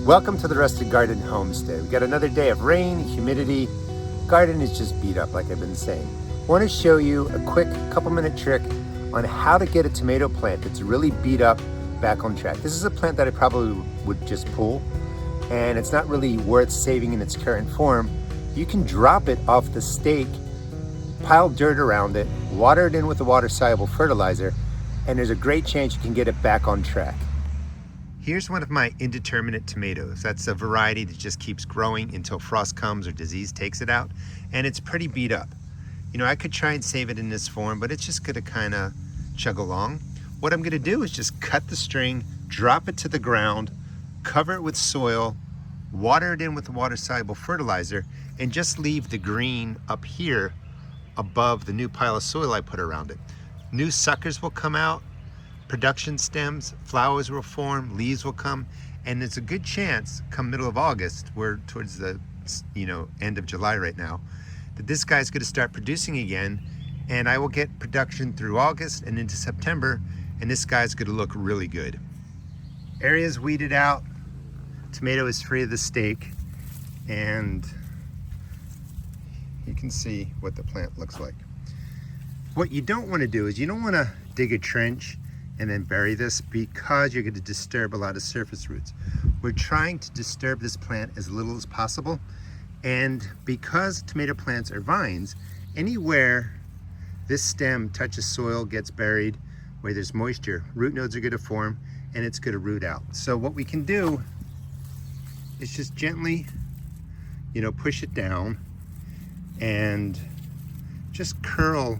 Welcome to the Rustic Garden Homestead. We got another day of rain, humidity. Garden is just beat up, like I've been saying. I want to show you a quick couple-minute trick on how to get a tomato plant that's really beat up back on track. This is a plant that I probably would just pull, and it's not really worth saving in its current form. You can drop it off the stake, pile dirt around it, water it in with a water-soluble fertilizer, and there's a great chance you can get it back on track. Here's one of my indeterminate tomatoes. That's a variety that just keeps growing until frost comes or disease takes it out, and it's pretty beat up. You know, I could try and save it in this form, but it's just gonna kind of chug along. What I'm gonna do is just cut the string, drop it to the ground, cover it with soil, water it in with a water-soluble fertilizer, and just leave the green up here above the new pile of soil I put around it. New suckers will come out, production stems, flowers will form, leaves will come, and there's a good chance come middle of August, we're towards the end of July right now, that this guy's going to start producing again, and I will get production through August and into September, and this guy's going to look really good. Area's weeded out, tomato is free of the stake, and you can see what the plant looks like. What you don't want to do is you don't want to dig a trench and then bury this, because you're going to disturb a lot of surface roots. We're trying to disturb this plant as little as possible, and because tomato plants are vines, anywhere this stem touches soil, gets buried, where there's moisture, root nodes are going to form and it's going to root out. So what we can do is just gently, push it down and just curl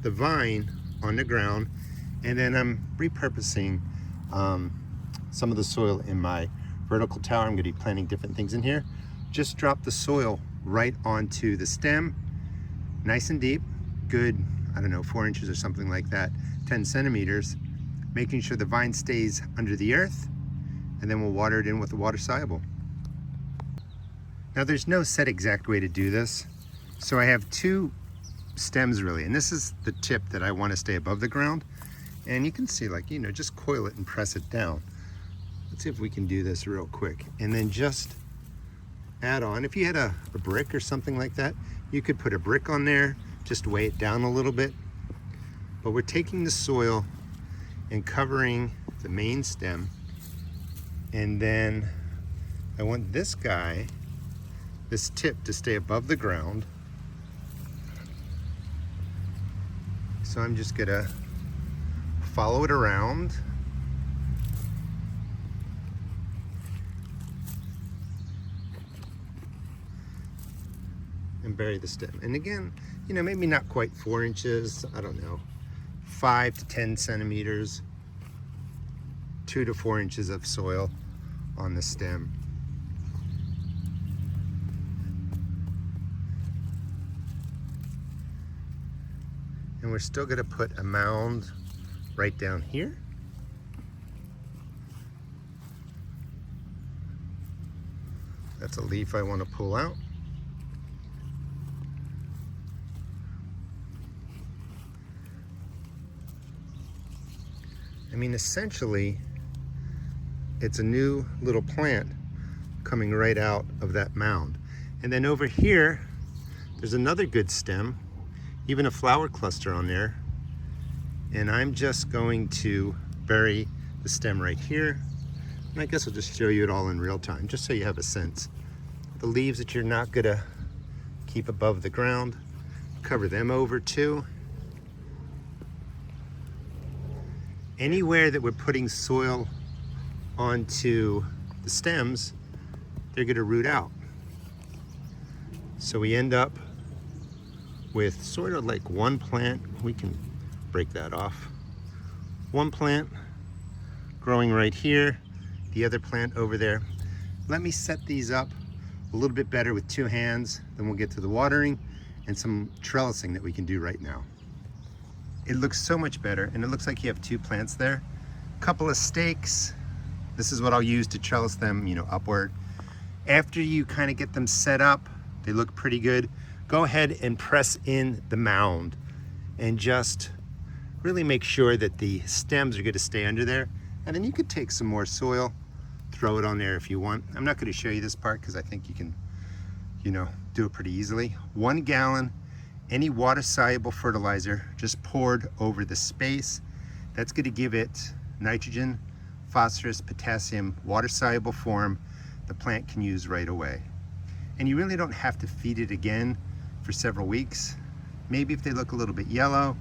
the vine on the ground. And then I'm repurposing some of the soil in my vertical tower. I'm going to be planting different things in here. Just drop the soil right onto the stem, nice and deep, good, 4 inches or something like that, 10 centimeters, making sure the vine stays under the earth, and then we'll water it in with the water-soluble. Now there's no set exact way to do this, so I have 2 stems really, and this is the tip that I want to stay above the ground. And you can see, just coil it and press it down. Let's see if we can do this real quick. And then just add on, if you had a brick or something like that, you could put a brick on there, just weigh it down a little bit. But we're taking the soil and covering the main stem. And then I want this guy, this tip, to stay above the ground. So I'm just gonna follow it around. And bury the stem. And again, maybe not quite 4 inches, 5 to 10 centimeters, 2 to 4 inches of soil on the stem. And we're still gonna put a mound right down here. That's a leaf I want to pull out. Essentially, it's a new little plant coming right out of that mound. And then over here, there's another good stem, even a flower cluster on there. And I'm just going to bury the stem right here. And I guess I'll just show you it all in real time, just so you have a sense. The leaves that you're not gonna keep above the ground, cover them over too. Anywhere that we're putting soil onto the stems, they're gonna root out. So we end up with sort of like one plant. We can break that off. One plant growing right here, the other plant over there. Let me set these up a little bit better with 2 hands, then we'll get to the watering and some trellising that we can do right now. It looks so much better, and it looks like you have 2 plants there. Couple of stakes. This is what I'll use to trellis them, upward. After you kind of get them set up, they look pretty good. Go ahead and press in the mound and just really make sure that the stems are going to stay under there. And then you could take some more soil, throw it on there if you want. I'm not going to show you this part because I think you can, you know, do it pretty easily. 1 gallon, any water-soluble fertilizer just poured over the space. That's going to give it nitrogen, phosphorus, potassium, water-soluble form the plant can use right away. And you really don't have to feed it again for several weeks. Maybe if they look a little bit yellow,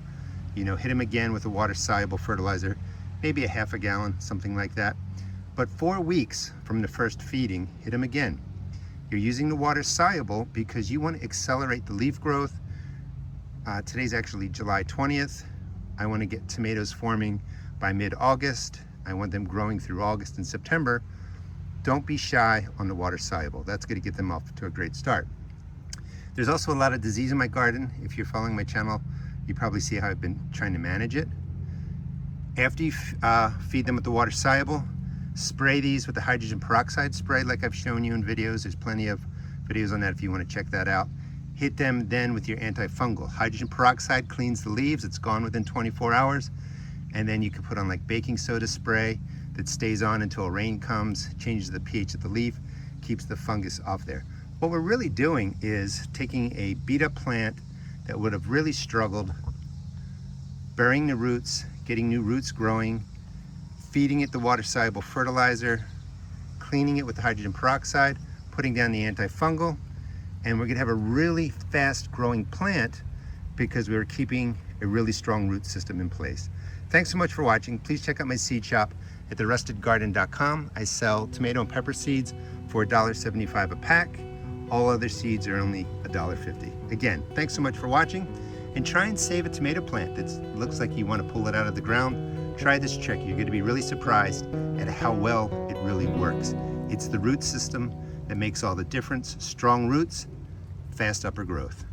you know, hit them again with a water-soluble fertilizer, maybe a ½ gallon, something like that. But 4 weeks from the first feeding, hit them again. You're using the water-soluble because you want to accelerate the leaf growth. Today's actually July 20th. I want to get tomatoes forming by mid-August. I want them growing through August and September. Don't be shy on the water-soluble. That's going to get them off to a great start. There's also a lot of disease in my garden. If you're following my channel, you probably see how I've been trying to manage it. After you feed them with the water-soluble, spray these with the hydrogen peroxide spray like I've shown you in videos. There's plenty of videos on that if you want to check that out. Hit them then with your antifungal. Hydrogen peroxide cleans the leaves. It's gone within 24 hours. And then you can put on like baking soda spray that stays on until rain comes, changes the pH of the leaf, keeps the fungus off there. What we're really doing is taking a beat up plant that would have really struggled, burying the roots, getting new roots growing, feeding it the water-soluble fertilizer, cleaning it with the hydrogen peroxide, putting down the antifungal, and we're gonna have a really fast growing plant because we were keeping a really strong root system in place. Thanks so much for watching. Please check out my seed shop at therustedgarden.com. I sell tomato and pepper seeds for $1.75 a pack. All other seeds are only $1.50. Again, thanks so much for watching, and try and save a tomato plant that looks like you want to pull it out of the ground. Try this trick. You're going to be really surprised at how well it really works. It's the root system that makes all the difference. Strong roots, fast upper growth.